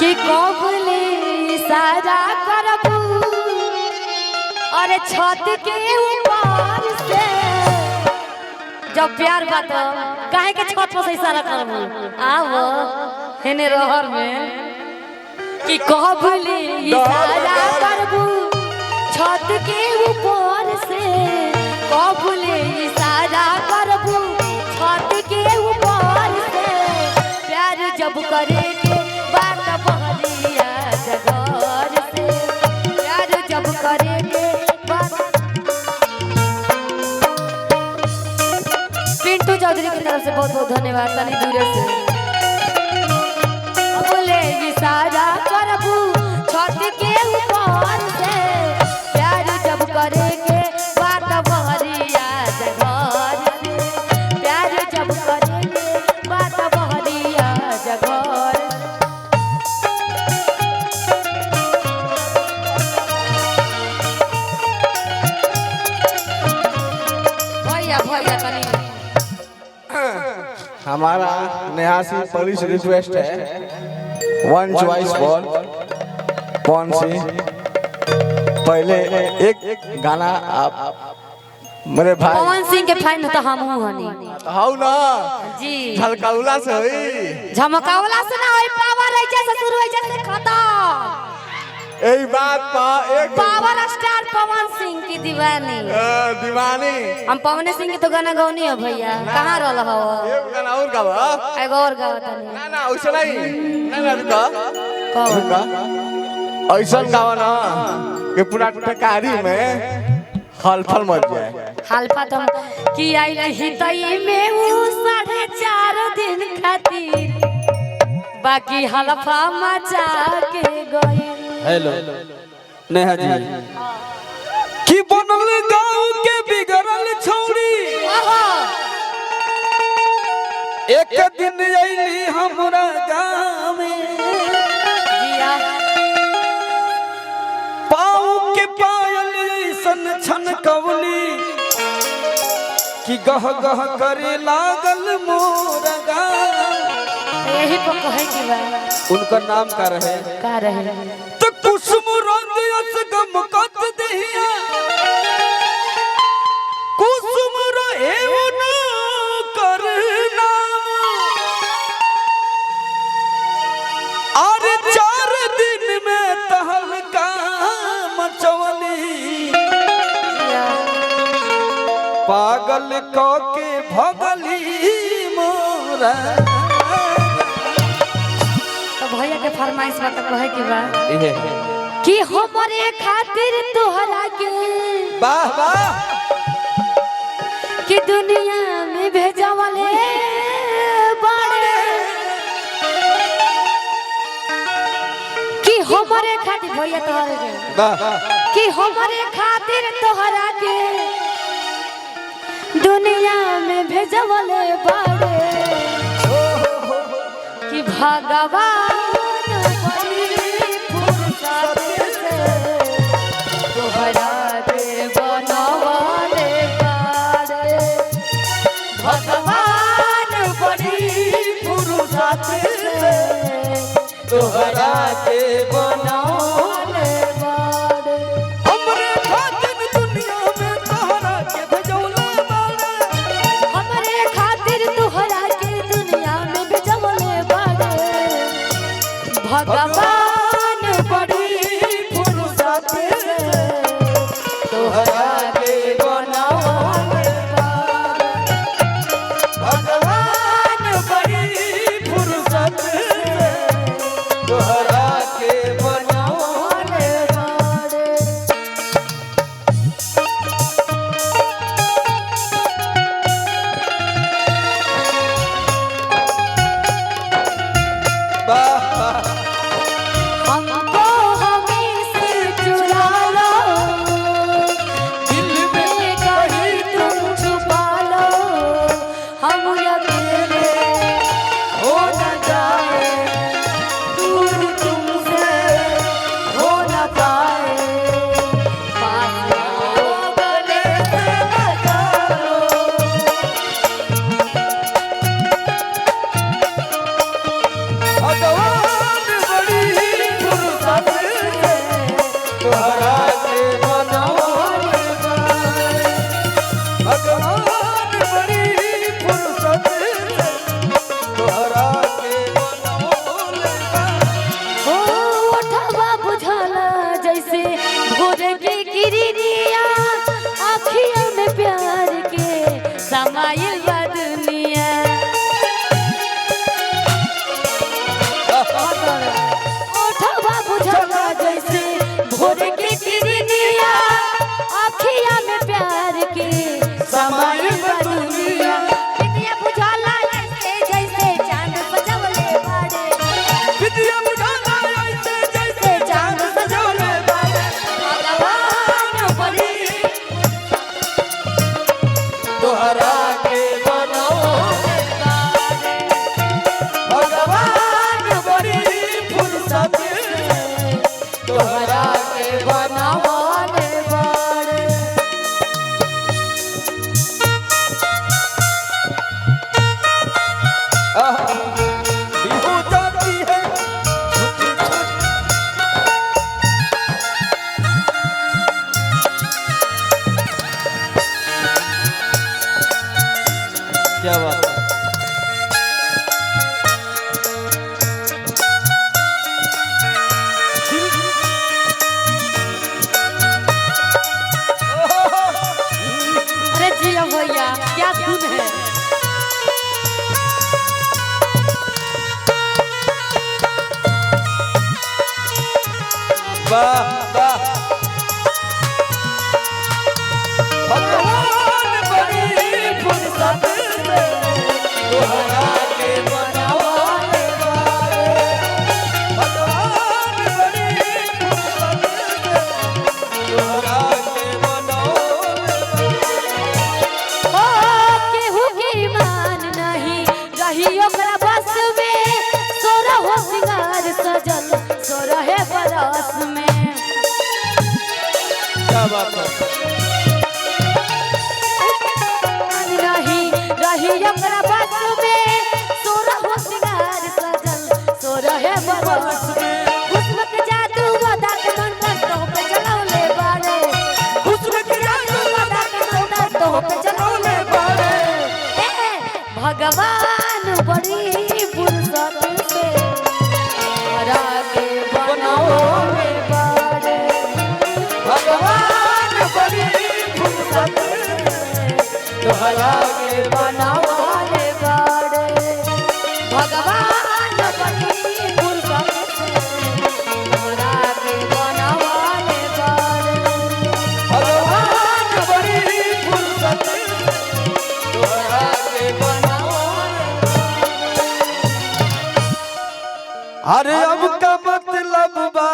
कि कबले इशारा करबू और छत के ऊपर से जब प्यार बात काहे के छत पर से इशारा करबू आवो हेने रहर में कि कबले इशारा करबू छत के ऊपर से कबले इशारा करबू छत के ऊपर से प्यार जब करेंगे बात बहलिया जगह से प्यार जब करेंगे बात। पिंटू चौधरी की तरफ से बहुत बहुत धन्यवाद। तनी दूर से बोले इशारा करबू छत के ऊपर से प्यार जब करेंगे बात बहलिया जगह से प्यार जब करेंगे बात बहलिया जगह। हमारा नया सी पुलिस रिक्वेस्ट है वन चॉइस फॉर कौन सी पहले एक गाना आप मेरे भाई पवन सिंह के फैन तो हम हनी हाउ ना जी झलकाउला से होई झमकावला से ना होई पावर ऐसे से शुरू होई जैसे खत्म यही बात पा एक पावर स्टार पवन सिंह की दीवानी दीवानी हम पवन सिंह के तो गाना गौनी है भैया कहां रहल हो एक गाना और गावा एगो और गावत नहीं ना ना वैसे नहीं ना रुका कौन ऐसा गावा ना कि पूरा टकारी में हलफल मच जाए हल्फा तुम कि आई रही तई में वो 4.5 दिन खातिर बाकी हल्फा मचा के गई। हेलो नेहा जी की बनल गांव के बिगड़ल छौरी एक दिन अइली हमरा गांव में जिया पाँव के पायल ऐसन छन कवली कि गह गह करे लागल मोर गांव। यही पर कहे की बात उनका नाम का रहे का रहे तो कुसुम रंग अस गम कत दहिया कुसुम रहे न करना और 4 दिन में तहलका मचवली पागल क के भगली मोरा। भैया के फरमाइश बात कहे की बा कि हमरे खातिर तोहरा के वाह वाह कि दुनिया में भेजवले बड़े कि हमरे खातिर भैया तोहरे के वाह कि हमरे खातिर तोहरा के दुनिया में भेजवले बड़े कि भगवान तोहरा के बनवले बाड़े भगवान बड़ी फुर्सत से तोहरा के बनवले बाड़े हमरे खातिर दुनिया में तोहरा के भेजौला बाड़े हमरे खातिर तोहरा के दुनिया में भेजवले बाड़े भगवान बड़ी फुर्सत से तोहरा के बनवले बाड़े भगवान बड़ी फुर्सत से तोहरा के बनवले बाड़े। वाह हमको हमें से चुरा लो दिल में कहीं तुम छुपा लो हम अकेले हो न जाए दूर तुमसे हो न पाए पास आओ गले से लगा लो भगवान बड़ी वाह वाह भगवान बड़ी फुर्सत से तोहरा के बनावले बारे भगवान बड़ी फुर्सत से तोहरा के बनावले ओ केहू के ईमान नहीं रही ओकरा बस में सोरा हो सिंगार सजल सोरहे बरस में क्या बात है रही ओकरा बस में सोरा हो सिंगार सजल सोरहे बरस में हुस्न के जादू वदा के मंत्र तो पे चलौले बारे हुस्न के जादू वदा के मंत्र तो पे चलौले बारे भगवान बड़ी फुर्सत से तोहरा के बनावले बारे भगवान बड़ी फुर्सत से तोहरा के बनावले बारे भगवान बड़ी फुर्सत से तोहरा के बनावले बारे भगवान बड़ी फुर्सत तोहरा के बनावले अरे अब का मतलब बा